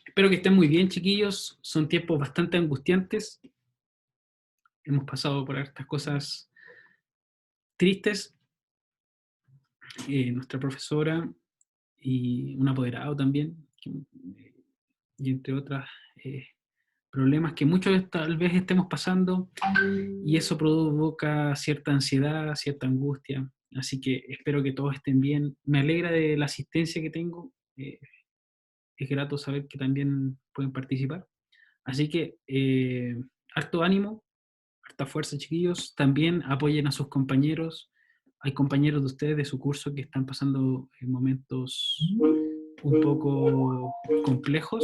Espero que estén muy bien, chiquillos. Son tiempos bastante angustiantes. Hemos pasado por estas cosas tristes. Nuestra profesora y un apoderado también, y entre otros problemas que muchos tal vez estemos pasando, y eso provoca cierta ansiedad, cierta angustia. Así que espero que todos estén bien. Me alegra de la asistencia que tengo. Es grato saber que también pueden participar. Así que harto ánimo, harta fuerza, chiquillos. También apoyen a sus compañeros. Hay compañeros de ustedes de su curso que están pasando momentos un poco complejos,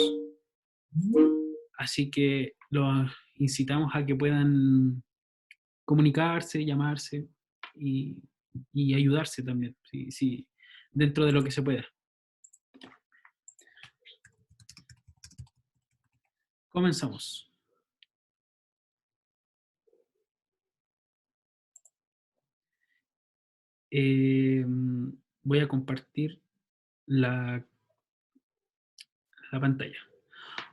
así que los incitamos a que puedan comunicarse, llamarse y, y ayudarse también, dentro de lo que se pueda. Comenzamos. Eh, Voy a compartir la, la pantalla.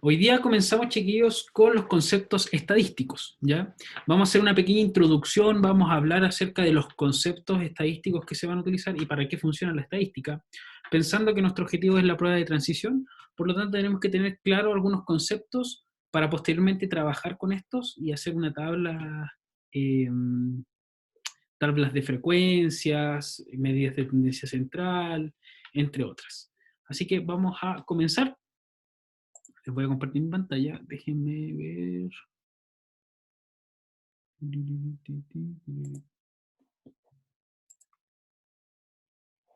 Hoy día comenzamos, chiquillos, con los conceptos estadísticos, ¿ya? Vamos a hacer una pequeña introducción, vamos a hablar acerca de los conceptos estadísticos que se van a utilizar y para qué funciona la estadística, pensando que nuestro objetivo es la prueba de transición, por lo tanto tenemos que tener claro algunos conceptos para posteriormente trabajar con estos y hacer una eh, tablas de frecuencias, medidas de tendencia central, entre otras. Así que vamos a comenzar. Les voy a compartir mi pantalla. Déjenme ver.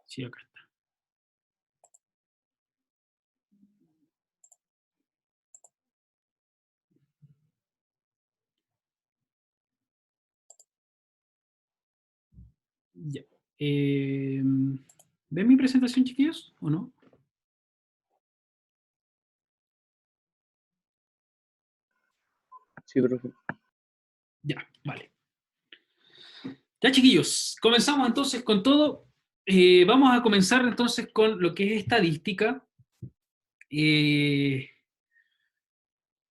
Sí, acá está. Ya. ¿Ven mi presentación, chiquillos? ¿O no? Sí, profe. Ya, vale. Ya, chiquillos, comenzamos entonces con todo. Vamos a comenzar entonces con lo que es estadística. Eh,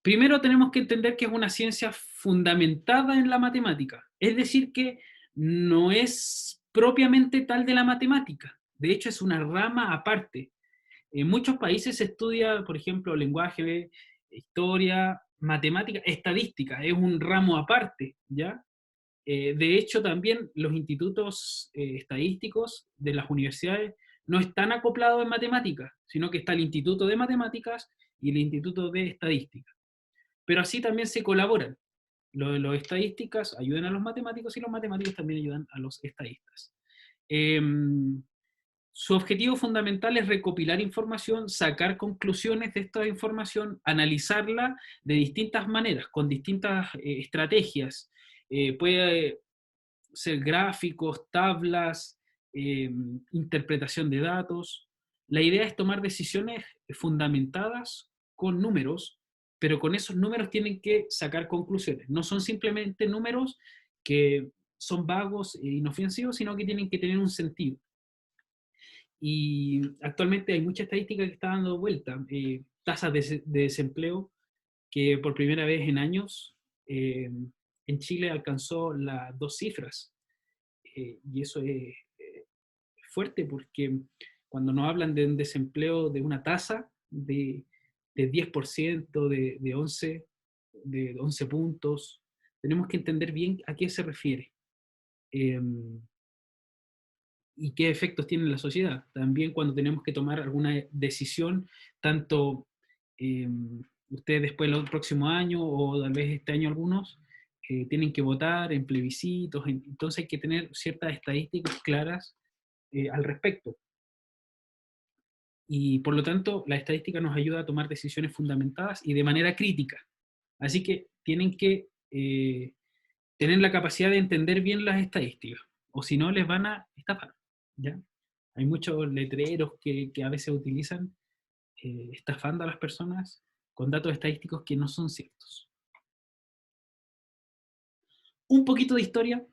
Primero tenemos que entender que es una ciencia fundamentada en la matemática. Es decir, que no es propiamente tal de la matemática. De hecho, es una rama aparte. En muchos países se estudia, por ejemplo, lenguaje, historia, matemática, estadística, es un ramo aparte, ¿ya? De hecho, también los institutos estadísticos de las universidades no están acoplados en matemáticas, sino que está el Instituto de Matemáticas y el Instituto de Estadística. Pero así también se colaboran. Los estadísticas ayudan a los matemáticos y los matemáticos también ayudan a los estadistas. Eh, Su objetivo fundamental es recopilar información, sacar conclusiones de esta información, analizarla de distintas maneras, con distintas estrategias. Puede ser gráficos, tablas, interpretación de datos. La idea es tomar decisiones fundamentadas con números, pero con esos números tienen que sacar conclusiones. No son simplemente números que son vagos e inofensivos, sino que tienen que tener un sentido. Y actualmente hay mucha estadística que está dando vuelta. Tasas de desempleo que por primera vez en años en Chile alcanzó las dos cifras. Y eso es fuerte porque cuando nos hablan de un desempleo de una tasa de 10%, de 11 puntos, tenemos que entender bien a qué se refiere. Eh, y qué efectos tiene en la sociedad. También cuando tenemos que tomar alguna decisión, tanto eh, ustedes después del próximo año o tal vez este año algunos, tienen que votar en plebiscitos, entonces hay que tener ciertas estadísticas claras al respecto. Y por lo tanto, la estadística nos ayuda a tomar decisiones fundamentadas y de manera crítica. Así que tienen que tener la capacidad de entender bien las estadísticas, o si no les van a estafar, ¿ya? Hay muchos letreros que a veces utilizan estafando a las personas con datos estadísticos que no son ciertos. Un poquito de historia.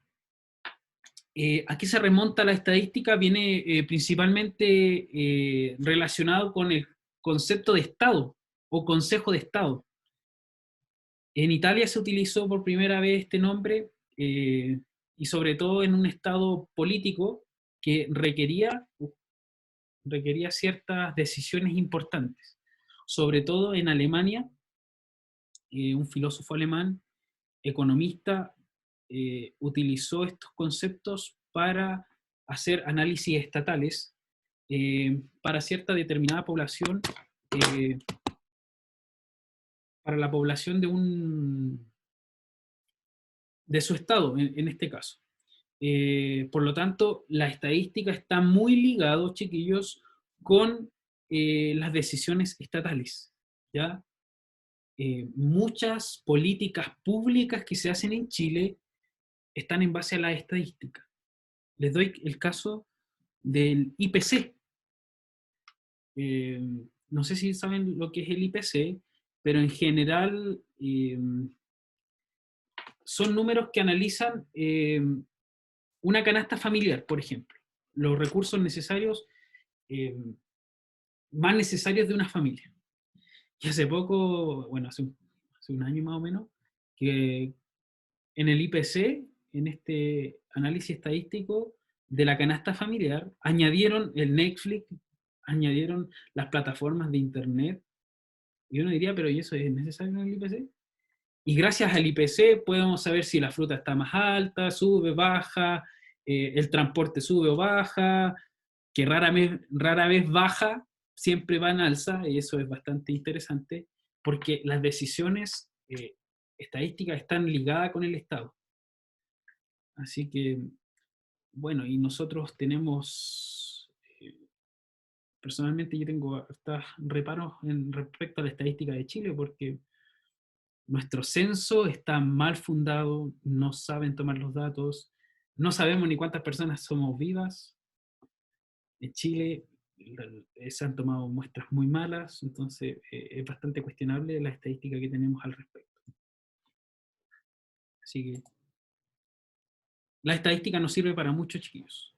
¿A qué se remonta la estadística? Viene principalmente relacionado con el concepto de Estado o Consejo de Estado. En Italia se utilizó por primera vez este nombre y sobre todo en un estado político que requería ciertas decisiones importantes. Sobre todo en Alemania, un filósofo alemán, economista, utilizó estos conceptos para hacer análisis estatales para cierta determinada población, eh, para la población de su estado, en este caso. Por lo tanto, la estadística está muy ligado, chiquillos, con las decisiones estatales, ¿ya? Muchas políticas públicas que se hacen en Chile están en base a la estadística. Les doy el caso del IPC. Eh, no sé si saben lo que es el IPC, pero en general son números que analizan una canasta familiar, por ejemplo, los recursos necesarios, eh, más necesarios de una familia. Y hace poco, bueno, hace un año más o menos, que en el IPC, en este análisis estadístico de la canasta familiar, añadieron el Netflix, añadieron las plataformas de internet, y uno diría, pero ¿y eso es necesario en el IPC? Y gracias al IPC podemos saber si la fruta está más alta, sube, baja, el transporte sube o baja, que rara vez baja, siempre va en alza, y eso es bastante interesante, porque las decisiones estadísticas están ligadas con el Estado. Así que, bueno, y nosotros tenemos, personalmente yo tengo hasta reparos en respecto a la estadística de Chile, porque nuestro censo está mal fundado, no saben tomar los datos, no sabemos ni cuántas personas somos vivas. En Chile se han tomado muestras muy malas, entonces es bastante cuestionable la estadística que tenemos al respecto. Así que la estadística nos sirve para muchos, chiquillos.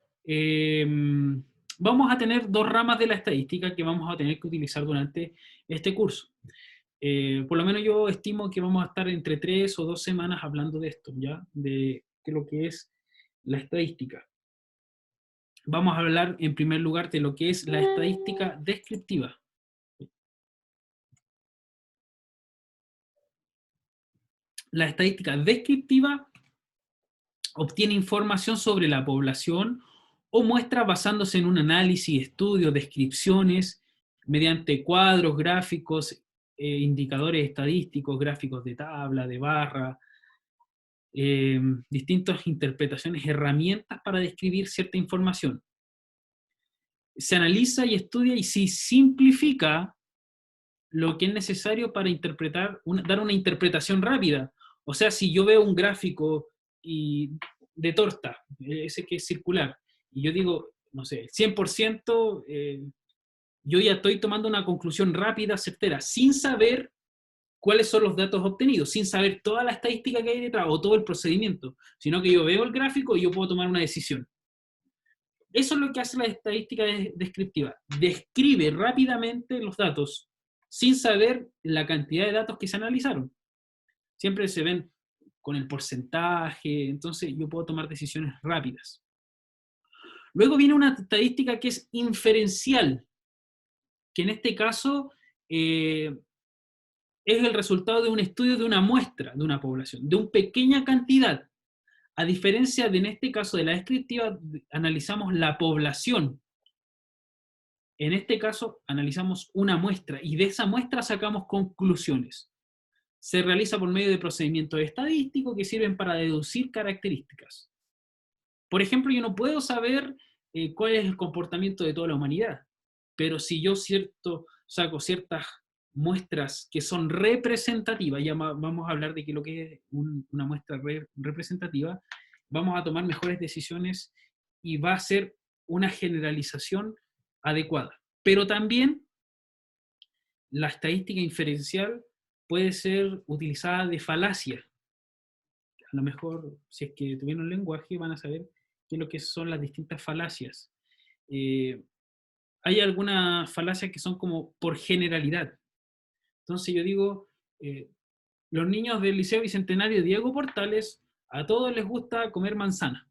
Vamos a tener dos ramas de la estadística que vamos a tener que utilizar durante este curso. Por lo menos yo estimo que vamos a estar entre 3 o 2 semanas hablando de esto, ¿ya? De lo que es la estadística. Vamos a hablar en primer lugar de lo que es la estadística descriptiva. La estadística descriptiva obtiene información sobre la población o muestras basándose en un análisis, estudios, descripciones, mediante cuadros, gráficos, indicadores estadísticos, gráficos de tabla, de barra, distintas interpretaciones, herramientas para describir cierta información. Se analiza y estudia y se simplifica lo que es necesario para dar una interpretación rápida. O sea, si yo veo un gráfico de torta, ese que es circular, y yo digo, no sé, 100%, yo ya estoy tomando una conclusión rápida, certera, sin saber cuáles son los datos obtenidos, sin saber toda la estadística que hay detrás o todo el procedimiento, sino que yo veo el gráfico y yo puedo tomar una decisión. Eso es lo que hace la estadística descriptiva. Describe rápidamente los datos sin saber la cantidad de datos que se analizaron. Siempre se ven con el porcentaje, entonces yo puedo tomar decisiones rápidas. Luego viene una estadística que es inferencial, que en este caso es el resultado de un estudio de una muestra de una población, de una pequeña cantidad. A diferencia de en este caso de la descriptiva, analizamos la población. En este caso, analizamos una muestra y de esa muestra sacamos conclusiones. Se realiza por medio de procedimientos estadísticos que sirven para deducir características. Por ejemplo, yo no puedo saber cuál es el comportamiento de toda la humanidad, pero si yo saco ciertas muestras que son representativas, ya vamos a hablar de lo que es una muestra representativa, vamos a tomar mejores decisiones y va a ser una generalización adecuada. Pero también la estadística inferencial puede ser utilizada de falacia. A lo mejor, si es que tuvieron lenguaje, van a saber qué es lo que son las distintas falacias. Hay algunas falacias que son como por generalidad. Entonces yo digo, los niños del Liceo Bicentenario Diego Portales, a todos les gusta comer manzana.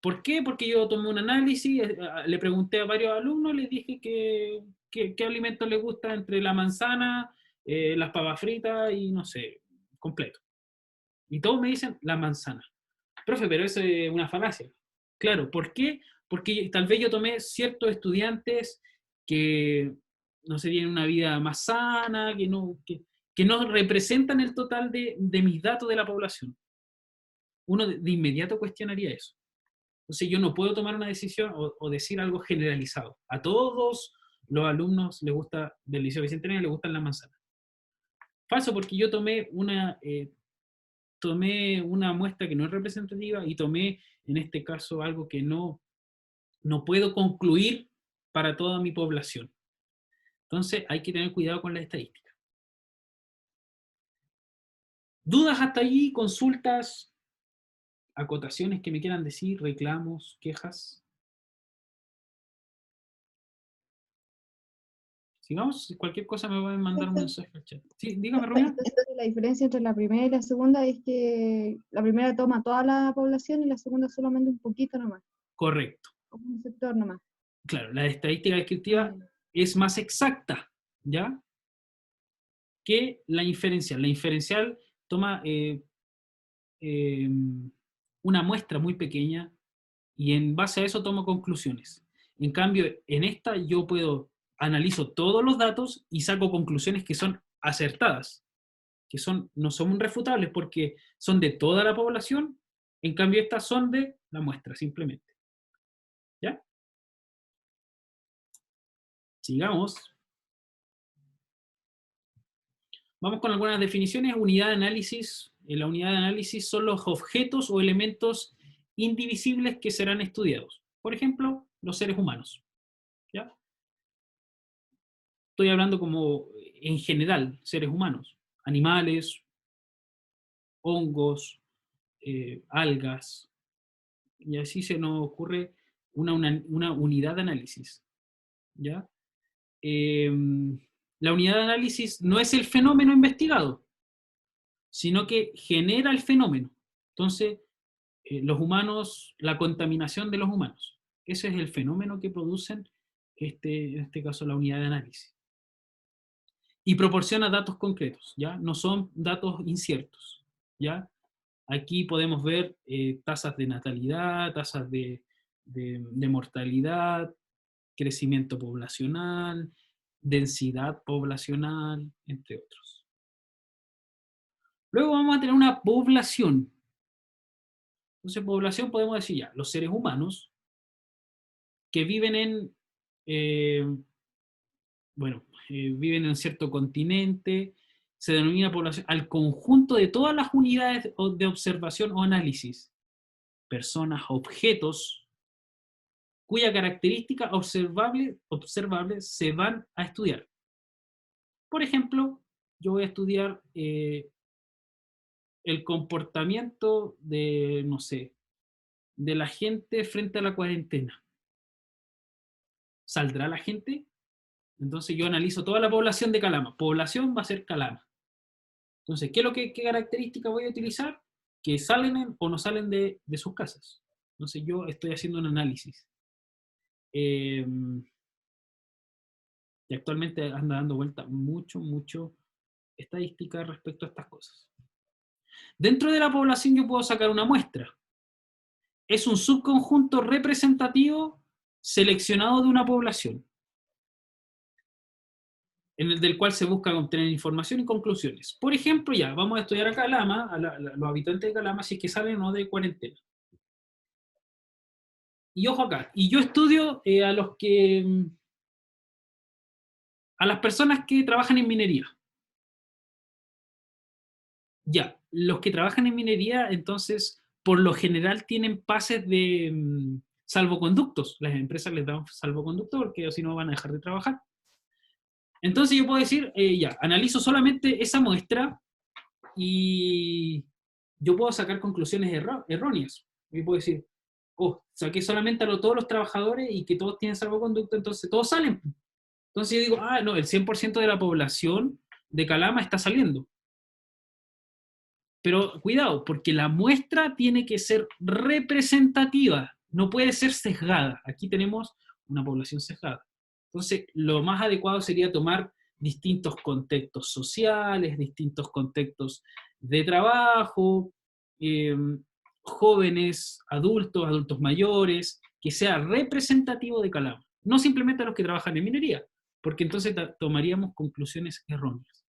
¿Por qué? Porque yo tomé un análisis, le pregunté a varios alumnos, les dije qué alimentos les gusta entre la manzana, las papas fritas y no sé, completo. Y todos me dicen la manzana. Profe, pero eso es una falacia. Claro, ¿por qué? Porque tal vez yo tomé ciertos estudiantes que no se tienen una vida más sana, que no representan el total de mis datos de la población. Uno de inmediato cuestionaría eso. Entonces yo no puedo tomar una decisión o decir algo generalizado. A todos los alumnos del Liceo Bicentenario les gustan las manzanas. Falso, porque yo tomé una muestra que no es representativa y tomé en este caso algo que no puedo concluir para toda mi población. Entonces hay que tener cuidado con la estadística. ¿Dudas hasta allí? ¿Consultas? ¿Acotaciones que me quieran decir? ¿Reclamos? ¿Quejas? Sigamos, cualquier cosa me va a mandar un mensaje al chat. Sí, dígame, Romina. La diferencia entre la primera y la segunda es que la primera toma toda la población y la segunda solamente un poquito nomás, Correcto. como un sector nomás. Claro, la estadística descriptiva es más exacta, ¿ya? Que la inferencial. La inferencial toma una muestra muy pequeña y en base a eso tomo conclusiones. En cambio, en esta yo analizo todos los datos y saco conclusiones que son acertadas, que no son refutables porque son de toda la población, en cambio estas son de la muestra, simplemente. ¿Ya? Sigamos. Vamos con algunas definiciones. Unidad de análisis. En la unidad de análisis son los objetos o elementos indivisibles que serán estudiados. Por ejemplo, los seres humanos. ¿Ya? Estoy hablando como en general, seres humanos. Animales, hongos, algas. Y así se nos ocurre una unidad de análisis. ¿Ya? La unidad de análisis no es el fenómeno investigado, sino que genera el fenómeno. Entonces, los humanos, la contaminación de los humanos. Ese es el fenómeno que producen, en este caso, la unidad de análisis. Y proporciona datos concretos, ¿ya? No son datos inciertos, ¿ya? Aquí podemos ver tasas de natalidad, tasas de mortalidad, crecimiento poblacional, densidad poblacional, entre otros. Luego vamos a tener una población. Entonces, población podemos decir ya, los seres humanos que viven viven en cierto continente, se denomina población al conjunto de todas las unidades de observación o análisis, personas, objetos, cuya característica observable se van a estudiar. Por ejemplo, yo voy a estudiar el comportamiento de, no sé, de la gente frente a la cuarentena. ¿Saldrá la gente? Entonces yo analizo toda la población de Calama. Población va a ser Calama. Entonces, ¿qué característica voy a utilizar? Que salen o no salen de sus casas. Entonces yo estoy haciendo un análisis. Y actualmente anda dando vuelta mucho estadística respecto a estas cosas. Dentro de la población yo puedo sacar una muestra. Es un subconjunto representativo seleccionado de una población, en el del cual se busca obtener información y conclusiones. Por ejemplo, ya, vamos a estudiar a Calama, los habitantes de Calama, si es que salen o no de cuarentena. Y ojo acá, y yo estudio a las personas que trabajan en minería. Ya, los que trabajan en minería, entonces, por lo general tienen pases de salvoconductos. Las empresas les dan salvoconductos porque si no van a dejar de trabajar. Entonces yo puedo decir, ya, analizo solamente esa muestra y yo puedo sacar conclusiones erróneas. Yo puedo decir, saqué solamente a todos los trabajadores y que todos tienen salvoconducto, entonces todos salen. Entonces yo digo, ah, no, el 100% de la población de Calama está saliendo. Pero cuidado, porque la muestra tiene que ser representativa, no puede ser sesgada. Aquí tenemos una población sesgada. Entonces, lo más adecuado sería tomar distintos contextos sociales, distintos contextos de trabajo, eh, jóvenes, adultos, adultos mayores, que sea representativo de Calama. No simplemente a los que trabajan en minería, porque entonces tomaríamos conclusiones erróneas.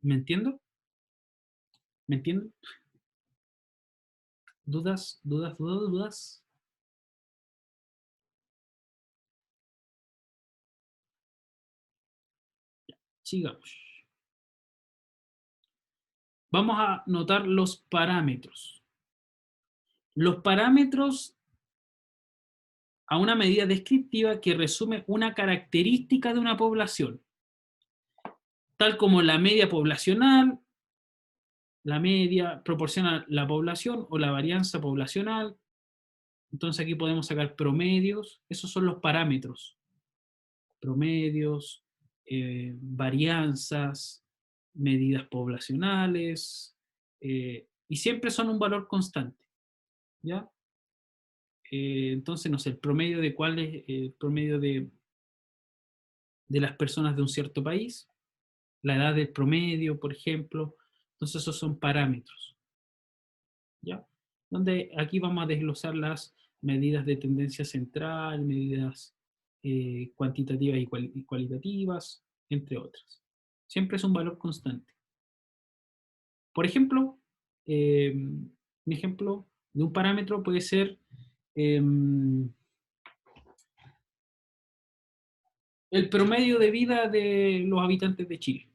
¿Me entiendo? ¿Me entienden? ¿Dudas? ¿Dudas? ¿Dudas? ¿Dudas? Sigamos. Vamos a notar los parámetros. Los parámetros a una medida descriptiva que resume una característica de una población, tal como la media poblacional, la media proporciona la población o la varianza poblacional. Entonces aquí podemos sacar promedios. Esos son los parámetros. Promedios, varianzas, medidas poblacionales, y siempre son un valor constante, ¿ya? Entonces, no sé, el promedio de cuál es el promedio de las personas de un cierto país, la edad del promedio, por ejemplo. Entonces, esos son parámetros, ¿ya? Donde aquí vamos a desglosar las medidas de tendencia central, medidas cuantitativas y cualitativas, entre otras. Siempre es un valor constante. Por ejemplo, un ejemplo de un parámetro puede ser el promedio de vida de los habitantes de Chile.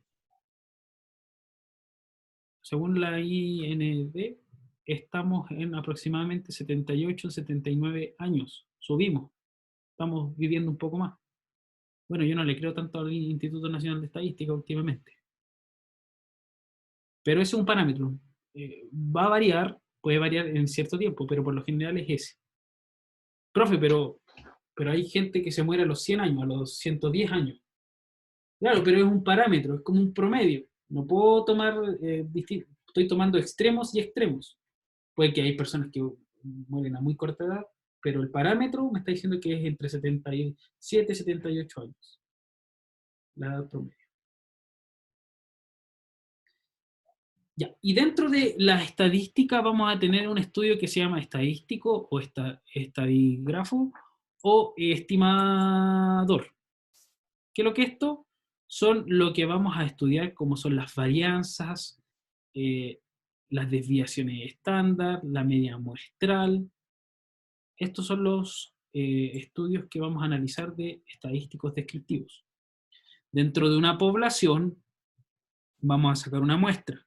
Según la IND, estamos en aproximadamente 78, 79 años. Subimos, estamos viviendo un poco más. Bueno, yo no le creo tanto al Instituto Nacional de Estadística últimamente. Pero ese es un parámetro. Va a variar, puede variar en cierto tiempo, pero por lo general es ese. Profe, pero hay gente que se muere a los 100 años, a los 110 años. Claro, pero es un parámetro, es como un promedio. No puedo tomar, estoy tomando extremos y extremos. Puede que hay personas que mueren a muy corta edad, pero el parámetro me está diciendo que es entre 77 y 78 años, la edad promedio. Ya, y dentro de la estadística vamos a tener un estudio que se llama estadístico o estadígrafo o estimador. ¿Qué es lo que esto? Son lo que vamos a estudiar como son las varianzas, eh, las desviaciones estándar, la media muestral. Estos son los estudios que vamos a analizar de estadísticos descriptivos. Dentro de una población vamos a sacar una muestra.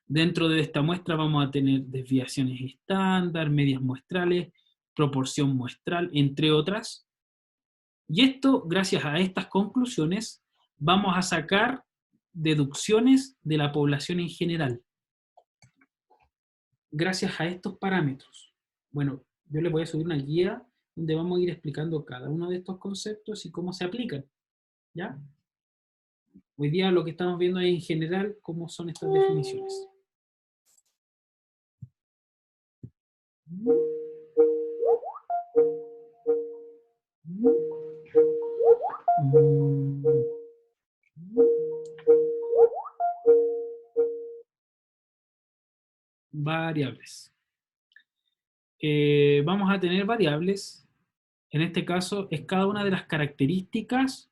Dentro de esta muestra vamos a tener desviaciones estándar, medias muestrales, proporción muestral, entre otras. Y esto, gracias a estas conclusiones, vamos a sacar deducciones de la población en general, gracias a estos parámetros. Bueno, yo les voy a subir una guía donde vamos a ir explicando cada uno de estos conceptos y cómo se aplican, ¿ya? Hoy día lo que estamos viendo es en general cómo son estas definiciones. Variables. Vamos a tener variables. En este caso es cada una de las características,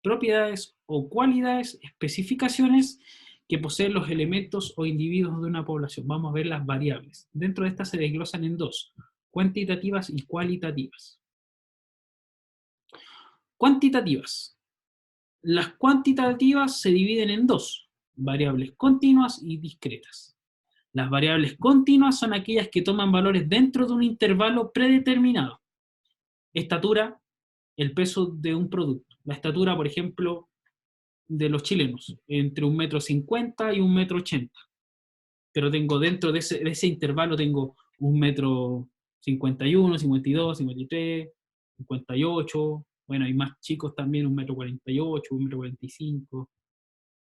propiedades o cualidades, especificaciones que poseen los elementos o individuos de una población. Vamos a ver las variables. Dentro de estas se desglosan en dos, cuantitativas y cualitativas. Cuantitativas. Las cuantitativas se dividen en dos, variables continuas y discretas. Las variables continuas son aquellas que toman valores dentro de un intervalo predeterminado. Estatura, el peso de un producto. La estatura, por ejemplo, de los chilenos, entre 1,50 m y 1,80 m. Pero tengo dentro de ese intervalo, tengo 1,51 m, 52, 53, 58, Bueno, hay más chicos también, 1,48 m, 1,45 m,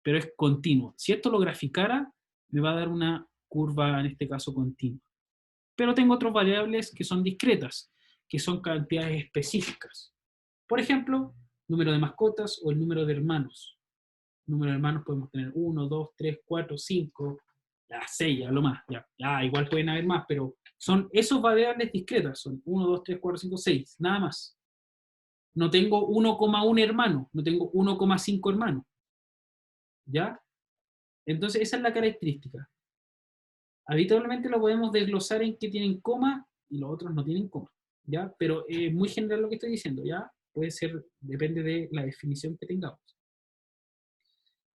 pero es continuo. Si esto lo graficara, me va a dar una curva, en este caso, continua. Pero tengo otras variables que son discretas, que son cantidades específicas. Por ejemplo, número de mascotas o el número de hermanos. Número de hermanos podemos tener 1, 2, 3, 4, 5, ya 6, a lo más. Ya, igual pueden haber más, pero son esos variables discretas. Son 1, 2, 3, 4, 5, 6, nada más. No tengo 1,1 hermano, no tengo 1,5 hermanos. ¿Ya? Entonces esa es la característica. Habitualmente lo podemos desglosar en que tienen coma y los otros no tienen coma. ¿Ya? Pero es muy general lo que estoy diciendo, ¿ya? Puede ser, depende de la definición que tengamos.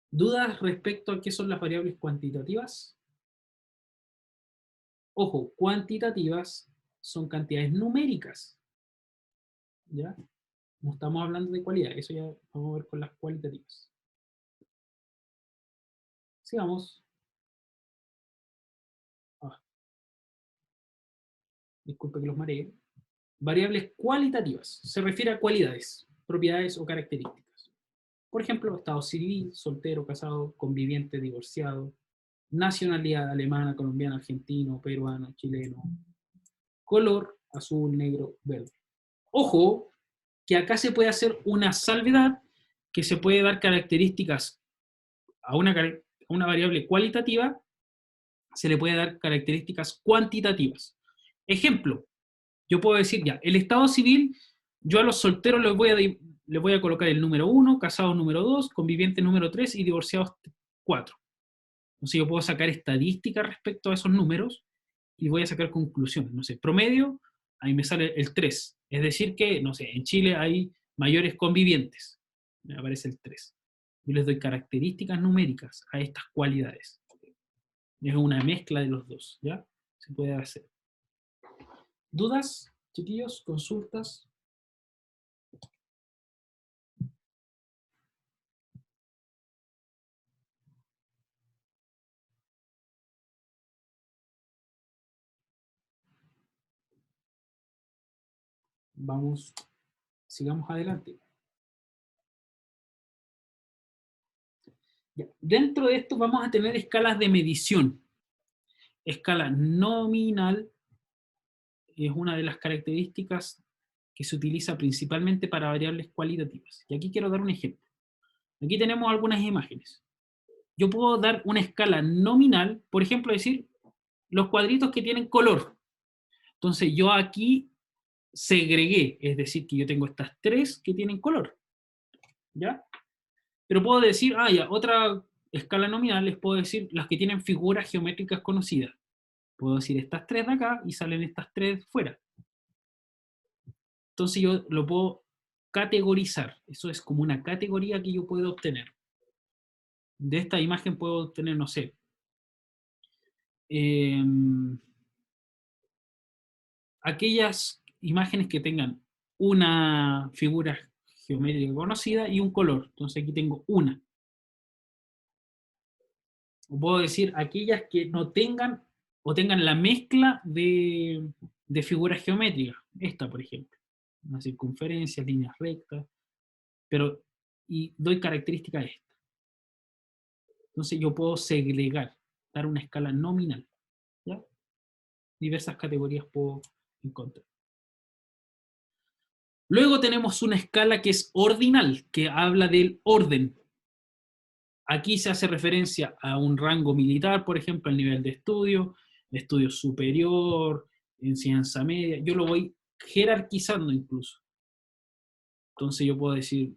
¿Dudas respecto a qué son las variables cuantitativas? Ojo, cuantitativas son cantidades numéricas, ¿ya? No estamos hablando de cualidad, eso ya vamos a ver con las cualitativas. Sigamos. Ah, disculpe que los maree. Variables cualitativas. Se refiere a cualidades, propiedades o características. Por ejemplo, estado civil, soltero, casado, conviviente, divorciado, nacionalidad alemana, colombiana, argentino, peruano, chileno, color, azul, negro, verde. Ojo, que acá se puede hacer una salvedad, que se puede dar características a una variable cualitativa, se le puede dar características cuantitativas. Ejemplo, yo puedo decir ya, el estado civil, yo a los solteros les voy a colocar el número 1, casados número 2, convivientes número 3 y divorciados 4. Entonces yo puedo sacar estadísticas respecto a esos números y voy a sacar conclusiones. No sé, promedio, ahí me sale el 3. Es decir que, no sé, en Chile hay mayores convivientes. Me aparece el 3. Yo les doy características numéricas a estas cualidades. Es una mezcla de los dos, ¿ya? Se puede hacer. ¿Dudas, chiquillos? ¿Consultas? Vamos, sigamos adelante. Ya. Dentro de esto vamos a tener escalas de medición. Escala nominal es una de las características que se utiliza principalmente para variables cualitativas. Y aquí quiero dar un ejemplo. Aquí tenemos algunas imágenes. Yo puedo dar una escala nominal, por ejemplo, decir los cuadritos que tienen color. Entonces yo aquí segregué, es decir, que yo tengo estas tres que tienen color. ¿Ya? Pero puedo decir, ya, otra escala nominal les puedo decir las que tienen figuras geométricas conocidas. Puedo decir estas tres de acá y salen estas tres fuera. Entonces yo lo puedo categorizar. Eso es como una categoría que yo puedo obtener. De esta imagen puedo obtener, no sé, aquellas imágenes que tengan una figura geométrica conocida y un color. Entonces aquí tengo una. O puedo decir aquellas que no tengan o tengan la mezcla de figuras geométricas. Esta, por ejemplo. Una circunferencia, líneas rectas. Pero, y doy característica a esta. Entonces yo puedo segregar, dar una escala nominal. ¿Ya? Diversas categorías puedo encontrar. Luego tenemos una escala que es ordinal, que habla del orden. Aquí se hace referencia a un rango militar, por ejemplo, al nivel de estudio superior, enseñanza media. Yo lo voy jerarquizando incluso. Entonces yo puedo decir,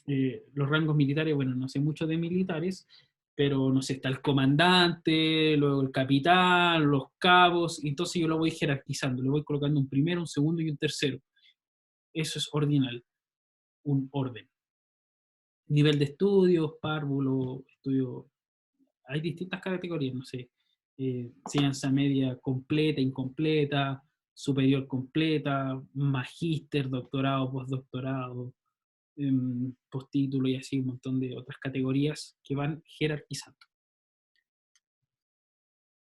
los rangos militares, bueno, no sé mucho de militares, pero no sé, está el comandante, luego el capitán, los cabos, y entonces yo lo voy jerarquizando, le voy colocando un primero, un segundo y un tercero. Eso es ordinal, un orden. Nivel de estudios, párvulo, estudio, hay distintas categorías, no sé, enseñanza media completa, incompleta, superior completa, magíster, doctorado, postdoctorado, postítulo y así un montón de otras categorías que van jerarquizando.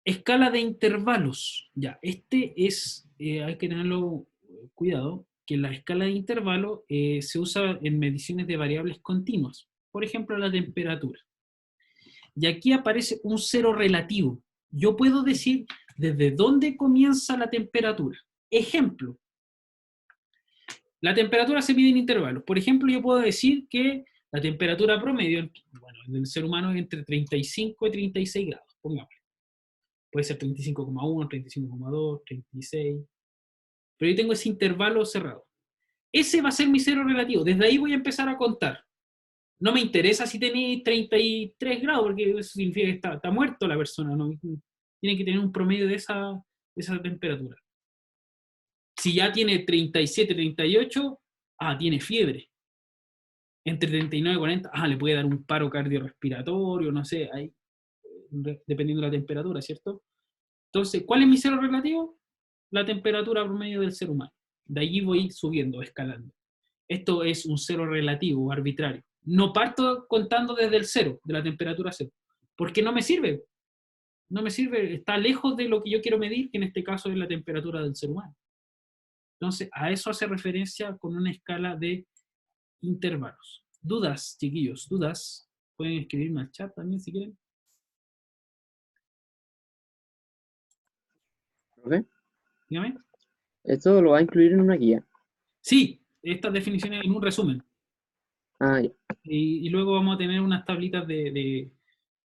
Escala de intervalos. Ya, este es, hay que tenerlo cuidado, que la escala de intervalo se usa en mediciones de variables continuas, por ejemplo la temperatura. Y aquí aparece un cero relativo. Yo puedo decir desde dónde comienza la temperatura. Ejemplo, la temperatura se mide en intervalos. Por ejemplo, yo puedo decir que la temperatura promedio, bueno, del ser humano es entre 35 y 36 grados, pongámosle. Puede ser 35,1, 35,2, 36. Pero yo tengo ese intervalo cerrado. Ese va a ser mi cero relativo. Desde ahí voy a empezar a contar. No me interesa si tenéis 33 grados, porque eso significa que está muerto la persona, ¿no? Tiene que tener un promedio de esa temperatura. Si ya tiene 37, 38, tiene fiebre. Entre 39 y 40, le puede dar un paro cardiorrespiratorio, no sé, ahí, dependiendo de la temperatura, ¿cierto? Entonces, ¿cuál es mi cero relativo? La temperatura promedio del ser humano. De allí voy subiendo, escalando. Esto es un cero relativo, arbitrario. No parto contando desde el cero, de la temperatura cero, porque no me sirve. No me sirve, está lejos de lo que yo quiero medir, que en este caso es la temperatura del ser humano. Entonces, a eso hace referencia con una escala de intervalos. ¿Dudas, chiquillos? ¿Dudas? Pueden escribirme al chat también si quieren. ¿Profe? Dígame. Esto lo va a incluir en una guía. Sí, estas definiciones en un resumen. Ah, ya. Y luego vamos a tener unas tablitas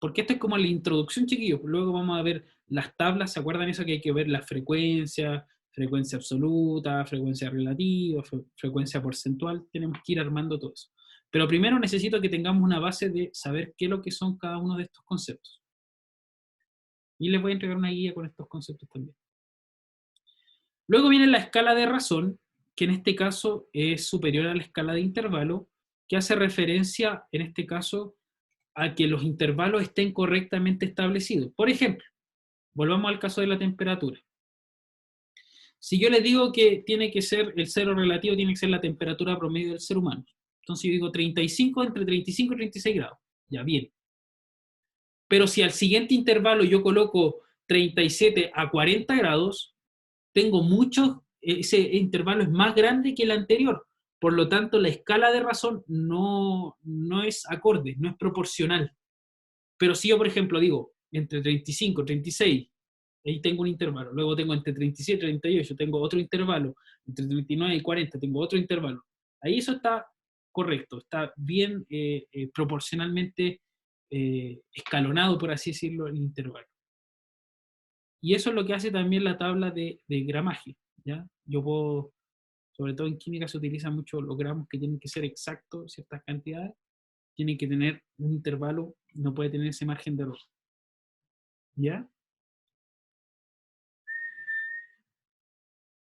porque esto es como la introducción, chiquillos. Luego vamos a ver las tablas. ¿Se acuerdan eso que hay que ver la frecuencia, frecuencia absoluta, frecuencia relativa, frecuencia porcentual? Tenemos que ir armando todo eso. Pero primero necesito que tengamos una base de saber qué es lo que son cada uno de estos conceptos. Y les voy a entregar una guía con estos conceptos también. Luego viene la escala de razón, que en este caso es superior a la escala de intervalo, que hace referencia, en este caso, a que los intervalos estén correctamente establecidos. Por ejemplo, volvamos al caso de la temperatura. Si yo les digo que tiene que ser el cero relativo, tiene que ser la temperatura promedio del ser humano. Entonces yo digo 35, entre 35 y 36 grados. Ya, bien. Pero si al siguiente intervalo yo coloco 37 a 40 grados, tengo muchos, ese intervalo es más grande que el anterior. Por lo tanto, la escala de razón no es acorde, no es proporcional. Pero si yo, por ejemplo, digo entre 35 y 36, ahí tengo un intervalo. Luego tengo entre 37 y 38, tengo otro intervalo. Entre 39 y 40, tengo otro intervalo. Ahí eso está correcto, está bien proporcionalmente escalonado, por así decirlo, el intervalo. Y eso es lo que hace también la tabla de gramaje, ¿ya? Yo puedo, sobre todo en química se utilizan mucho los gramos que tienen que ser exactos, ciertas cantidades, tienen que tener un intervalo, no puede tener ese margen de error. ¿Ya?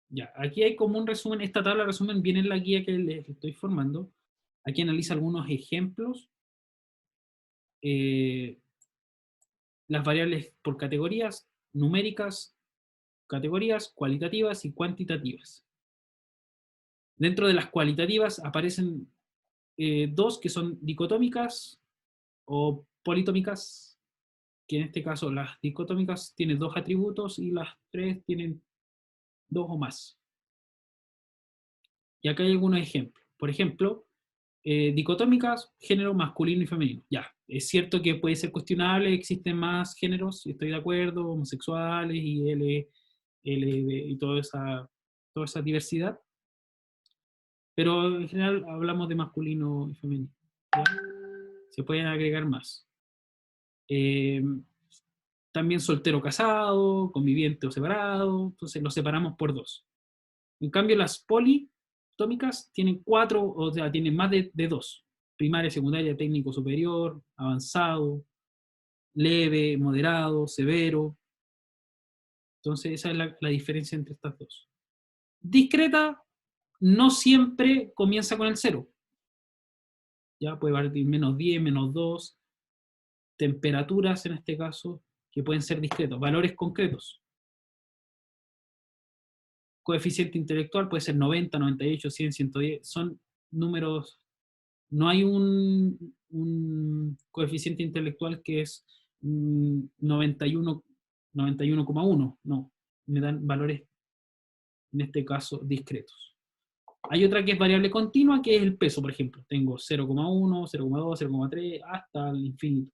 Ya, aquí hay como un resumen, esta tabla de resumen viene en la guía que les estoy formando. Aquí analiza algunos ejemplos. Las variables por categorías, numéricas, categorías cualitativas y cuantitativas. Dentro de las cualitativas aparecen dos que son dicotómicas o politómicas, que en este caso las dicotómicas tienen dos atributos y las tres tienen dos o más. Y acá hay algunos ejemplos. Por ejemplo, dicotómicas, género masculino y femenino. Ya, es cierto que puede ser cuestionable, existen más géneros, estoy de acuerdo, homosexuales y y toda esa diversidad, pero en general hablamos de masculino y femenino. ¿Ya? Se pueden agregar más. También soltero casado, conviviente o separado, entonces los separamos por dos. En cambio, las politómicas tienen cuatro, o sea, tienen más de dos. Primaria, secundaria, técnico superior, avanzado, leve, moderado, severo. Entonces, esa es la diferencia entre estas dos. Discreta no siempre comienza con el cero. Ya puede partir -10, -2. Temperaturas, en este caso, que pueden ser discretos. Valores concretos. Coeficiente intelectual puede ser 90, 98, 100, 110. Son números. No hay un coeficiente intelectual que es 91, 91,1. No, me dan valores, en este caso, discretos. Hay otra que es variable continua, que es el peso, por ejemplo. Tengo 0,1, 0,2, 0,3, hasta el infinito.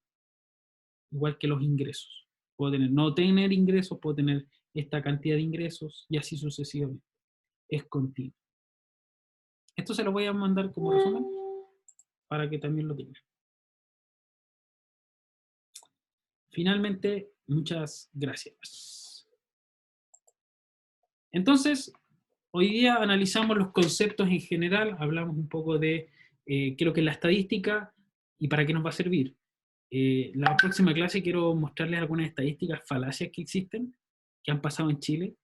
Igual que los ingresos. Puedo tener, no tener ingresos, puedo tener esta cantidad de ingresos, y así sucesivamente. Es continuo. Esto se lo voy a mandar como resumen, para que también lo tengan. Finalmente, muchas gracias. Entonces, hoy día analizamos los conceptos en general, hablamos un poco de qué es lo que es la estadística y para qué nos va a servir. La próxima clase quiero mostrarles algunas estadísticas falacias que existen, que han pasado en Chile.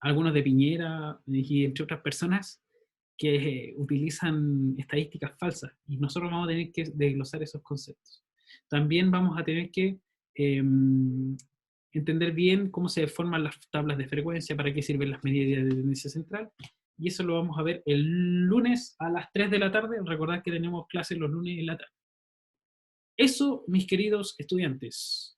Algunos de Piñera y entre otras personas que utilizan estadísticas falsas, y nosotros vamos a tener que desglosar esos conceptos. También vamos a tener que entender bien cómo se forman las tablas de frecuencia, para qué sirven las medidas de tendencia central, y eso lo vamos a ver el lunes a las 3 de la tarde. Recordad que tenemos clases los lunes en la tarde. Eso, mis queridos estudiantes.